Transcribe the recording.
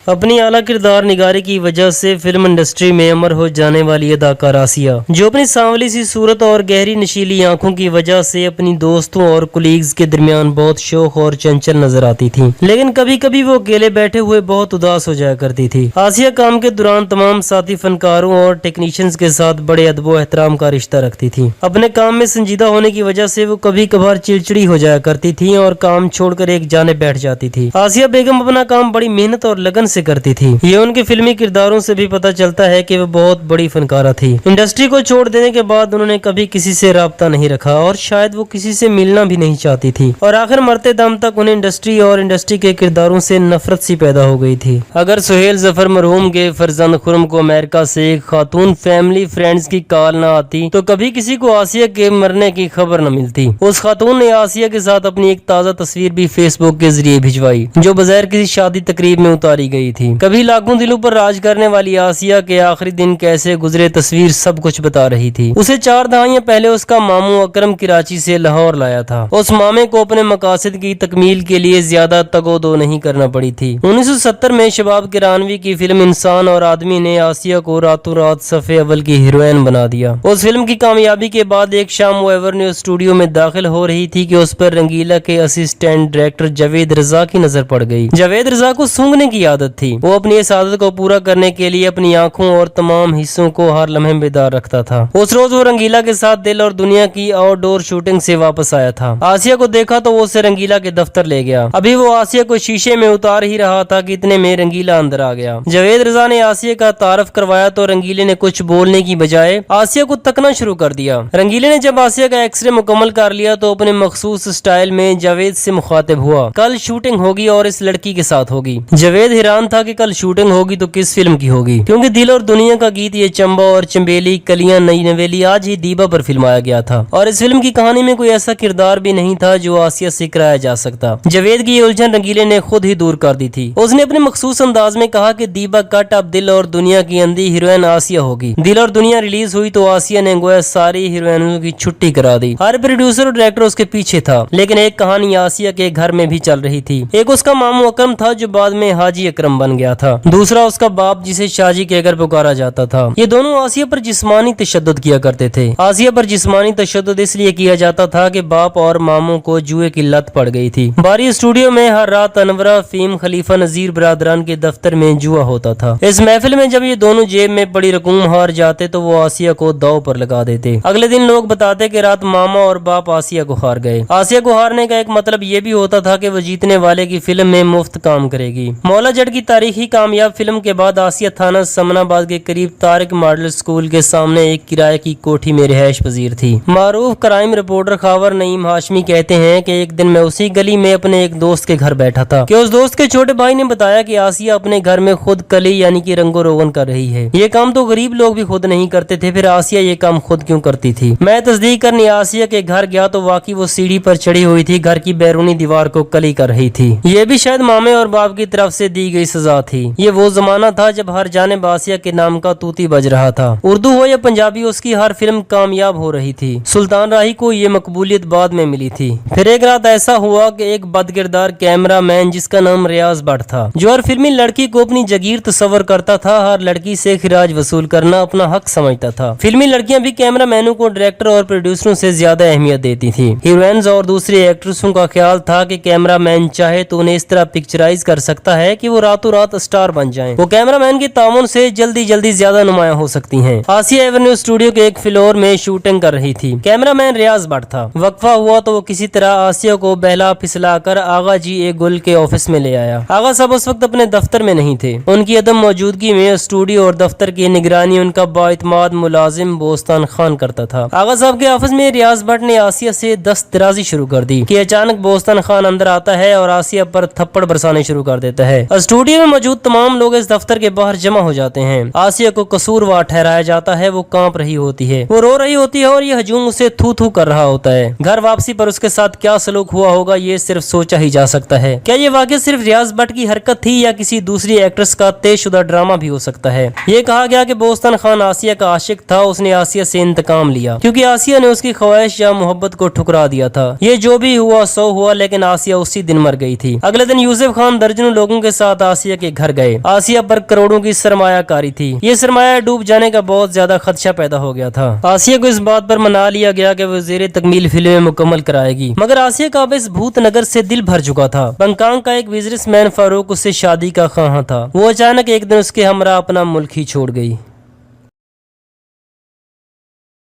अपनी आला किरदार निगारी की वजह से फिल्म इंडस्ट्री में अमर हो जाने वाली अदाकार आसिया, जो अपनी सांवली सी सूरत और गहरी नशीली आंखों की वजह से अपनी दोस्तों और कुलीग्स के दरमियान बहुत शौक और चंचल नजर आती थी, लेकिन कभी कभी वो अकेले बैठे हुए बहुत उदास हो जाया करती थी। आसिया काम के दौरान तमाम साथी फनकारों और टेक्नीशियंस के साथ बड़े अदब व एहतराम का रिश्ता रखती थी। अपने काम में संजीदा होने की वजह से वो कभी कभार चिड़चिड़ी हो जाया करती थी और काम छोड़कर एक जाने बैठ जाती थी। आसिया बेगम अपना काम बड़ी मेहनत और लगन से करती थी। ये उनके फिल्मी किरदारों से भी पता चलता है कि वो बहुत बड़ी फनकारा थी। इंडस्ट्री को छोड़ देने के बाद उन्होंने कभी किसी से राब्ता नहीं रखा और शायद वो किसी से मिलना भी नहीं चाहती थी, और आखिर मरते दम तक उन्हें इंडस्ट्री और इंडस्ट्री के किरदारों से नफरत सी पैदा हो गई थी। अगर सुहेल जफर मरहूम के फरजंद खुर्रम को अमेरिका से एक खातून फैमिली फ्रेंड्स की कॉल न आती तो कभी किसी को आसिया के मरने की खबर न मिलती। उस खातून ने आसिया के साथ अपनी एक ताज़ा तस्वीर भी फेसबुक के जरिए भिजवाई, जो बगैर किसी शादी तकरीब में उतारी गई थी। कभी लाखों दिलों पर राज करने वाली आसिया के आखिरी दिन कैसे गुजरे तस्वीर सब कुछ बता रही थी। उसे 4 दहाइयां पहले उसका मामू अकरम कराची से लाहौर लाया था। उस मामे को अपने मकासद की तकमील के लिए ज्यादा तगोदो नहीं करना पड़ी थी। 1970 में शबाब किरानवी की फिल्म इंसान और आदमी ने आसिया को रातों रात सफ़े अव्वल की हीरोइन बना दिया। उस फिल्म की कामयाबी के बाद एक शाम वो एवर्न्यू स्टूडियो में दाखिल हो रही थी कि उस पर रंगीला के असिस्टेंट डायरेक्टर जावेद रजा की नजर पड़ गई। जावेद रजा को सूंघने की आदत थी। वो अपनी इस आदत को पूरा करने के लिए अपनी आंखों और तमाम हिस्सों को हर लम्हे बेदार रखता था। उस रोज वो रंगीला के साथ दिल और दुनिया की आउटडोर शूटिंग से वापस आया था। आसिया को देखा तो वो उसे रंगीला के दफ्तर ले गया। अभी वो आसिया को शीशे में उतार ही रहा था कि इतने में रंगीला अंदर आ गया। जावेद रजा ने आसिया का तारफ करवाया तो रंगीले ने कुछ बोलने की बजाय आसिया को तकना शुरू कर दिया। रंगीले ने जब आसिया का एक्सरे मुकम्मल कर लिया तो अपने मखसूस स्टाइल में जावेद से मुखातिब हुआ, कल शूटिंग होगी और इस लड़की के साथ होगी। जावेद हैरान था कि कल शूटिंग होगी तो किस फिल्म की होगी, क्योंकि दिल और दुनिया का गीत ये चंबा और चंबेली कलियां नई नवेली आज ही दीबा पर फिल्माया गया था, और इस फिल्म की कहानी में कोई ऐसा किरदार भी नहीं था जो आसिया से कराया जा सकता। जावेद की ये उलझन रंगीले ने खुद ही दूर कर दी थी। उसने अपने मखसूस अंदाज में कहा कि दीबा कट अब दिल और दुनिया की अंधी हीरोइन आसिया होगी। दिल और दुनिया रिलीज हुई तो आसिया ने गोया सारी हीरोइनों की छुट्टी करा दी। हर प्रोड्यूसर और डायरेक्टर उसके पीछे था, लेकिन एक कहानी आसिया के घर में भी चल रही थी। एक उसका मामू अकरम था जो बाद में हाजी अकरम बन गया था, दूसरा उसका बाप जिसे शाजी कहकर पुकारा जाता था। ये दोनों आसिया पर जिस्मानी तशद्दुद किया करते थे। आसिया पर जिस्मानी तशद्दुद इसलिए किया जाता था कि बाप और मामू को जुए की लत पड़ गई थी। बारी स्टूडियो में हर रात अनवरा, फीम, खलीफा, नजीर बरादरान के दफ्तर में जुआ होता था। इस महफिल में जब ये दोनों जेब में पड़ी रकूम हार जाते तो वो आसिया को दाव पर लगा देते। अगले दिन लोग बताते कि रात मामा और बाप आसिया को हार गए। आसिया को हारने का एक मतलब ये भी होता था कि वो जीतने वाले की फिल्म में मुफ्त काम करेगी। मौला जट की तारीखी कामयाब फिल्म के बाद आसिया थाना समनाबाद के करीब तारिक मॉडल स्कूल के सामने एक किराए की कोठी में रिहाइश पजीर थी। मारूफ क्राइम रिपोर्टर खावर नईम हाशमी कहते हैं कि एक दिन मैं उसी गली में अपने एक दोस्त के घर बैठा था कि उस दोस्त के छोटे भाई ने बताया कि आसिया अपने घर में खुद कली यानी कि रंगो रोगन कर रही है। ये काम तो गरीब लोग भी खुद नहीं करते थे, फिर आसिया ये काम खुद क्यों करती थी। मैं तस्दीक करने आसिया के घर गया तो वाकई वो सीढ़ी पर चढ़ी हुई थी, घर की बैरूनी दीवार को कली कर रही थी। ये भी शायद मामे और बाप की तरफ से दी गई सजा थी। ये वो जमाना था जब हर जानिब आसिया के नाम का तूती बज रहा था। उर्दू हो या पंजाबी, उसकी हर फिल्म कामयाब हो रही थी। सुल्तान राही को ये मकबूलियत बाद में मिली थी। फिर एक रात ऐसा हुआ कि एक बदकिरदार कैमरा मैन जिसका नाम रियाज भट्ट था, जो हर फिल्मी लड़की को अपनी जगीर तस्वर करता था, हर लड़की से खिराज वसूल करना अपना हक समझता था। फिल्मी लड़कियां भी कैमरा मैनों को डायरेक्टर और प्रोड्यूसरों से ज्यादा अहमियत देती थी। हीरोइंस और दूसरे एक्ट्रेसों का ख्याल था कि कैमरा मैन चाहे तो उन्हें इस तरह पिक्चराइज कर सकता है कि वो रातों रात स्टार बन जाएं। वो कैमरा मैन के ताउन से जल्दी जल्दी ज्यादा नुमायां हो सकती हैं। आसिया एवेन्यू स्टूडियो के एक फ्लोर में शूटिंग कर रही थी। कैमरा मैन रियाज भट्ट था। वक्फा हुआ तो वो किसी तरह आसिया को बहला फिसला कर आगा जी ए गुल के ऑफिस में ले आया। आगा साहब उस वक्त अपने दफ्तर में नहीं थे। उनकी अदम मौजूदगी में स्टूडियो और दफ्तर की निगरानी उनका बाइतमाद मुलाजिम बोस्तान खान करता था। आगा साहब के ऑफिस में रियाज भट्ट ने आसिया से दस्तराजी शुरू कर दी कि अचानक बोस्तान खान अंदर आता है और आसिया पर थप्पड़ बरसाने शुरू कर देता है। स्टूडियो में मौजूद तमाम लोग इस दफ्तर के बाहर जमा हो जाते हैं। आसिया को कसूरवार ठहराया जाता है। वो कांप रही होती है, वो रो रही होती है और ये हजूम उसे थू थू कर रहा होता है। घर वापसी पर उसके साथ क्या सलूक हुआ होगा ये सिर्फ सोचा ही जा सकता है। क्या ये वाकई सिर्फ रियाज भट्ट की हरकत थी या किसी दूसरी एक्ट्रेस का तेजशुदा ड्रामा भी हो सकता है। ये कहा गया कि बोस्तान खान आसिया का आशिक था। उसने आसिया से इंतकाम लिया क्योंकि आसिया ने उसकी ख्वाहिश या मोहब्बत को ठुकरा दिया था। ये जो भी हुआ सो हुआ, लेकिन आसिया उसी दिन मर गई थी। अगले दिन यूसुफ खान दर्जनों लोगों के साथ आसिया के घर गए। आसिया पर करोड़ों की सरमाया कारी थी। ये सरमाया डूब जाने का बहुत ज्यादा खदशा पैदा हो गया था। आसिया को इस बात पर मना लिया गया कि वो ज़ेरे तकमील फिल्में मुकम्मल कराएगी, मगर आसिया का अब इस भूत नगर से दिल भर चुका था। बंकांग का एक बिजनेसमैन फारूक उससे शादी का ख्वाह था। वो अचानक एक दिन उसके हमरा अपना मुल्क ही छोड़ गई।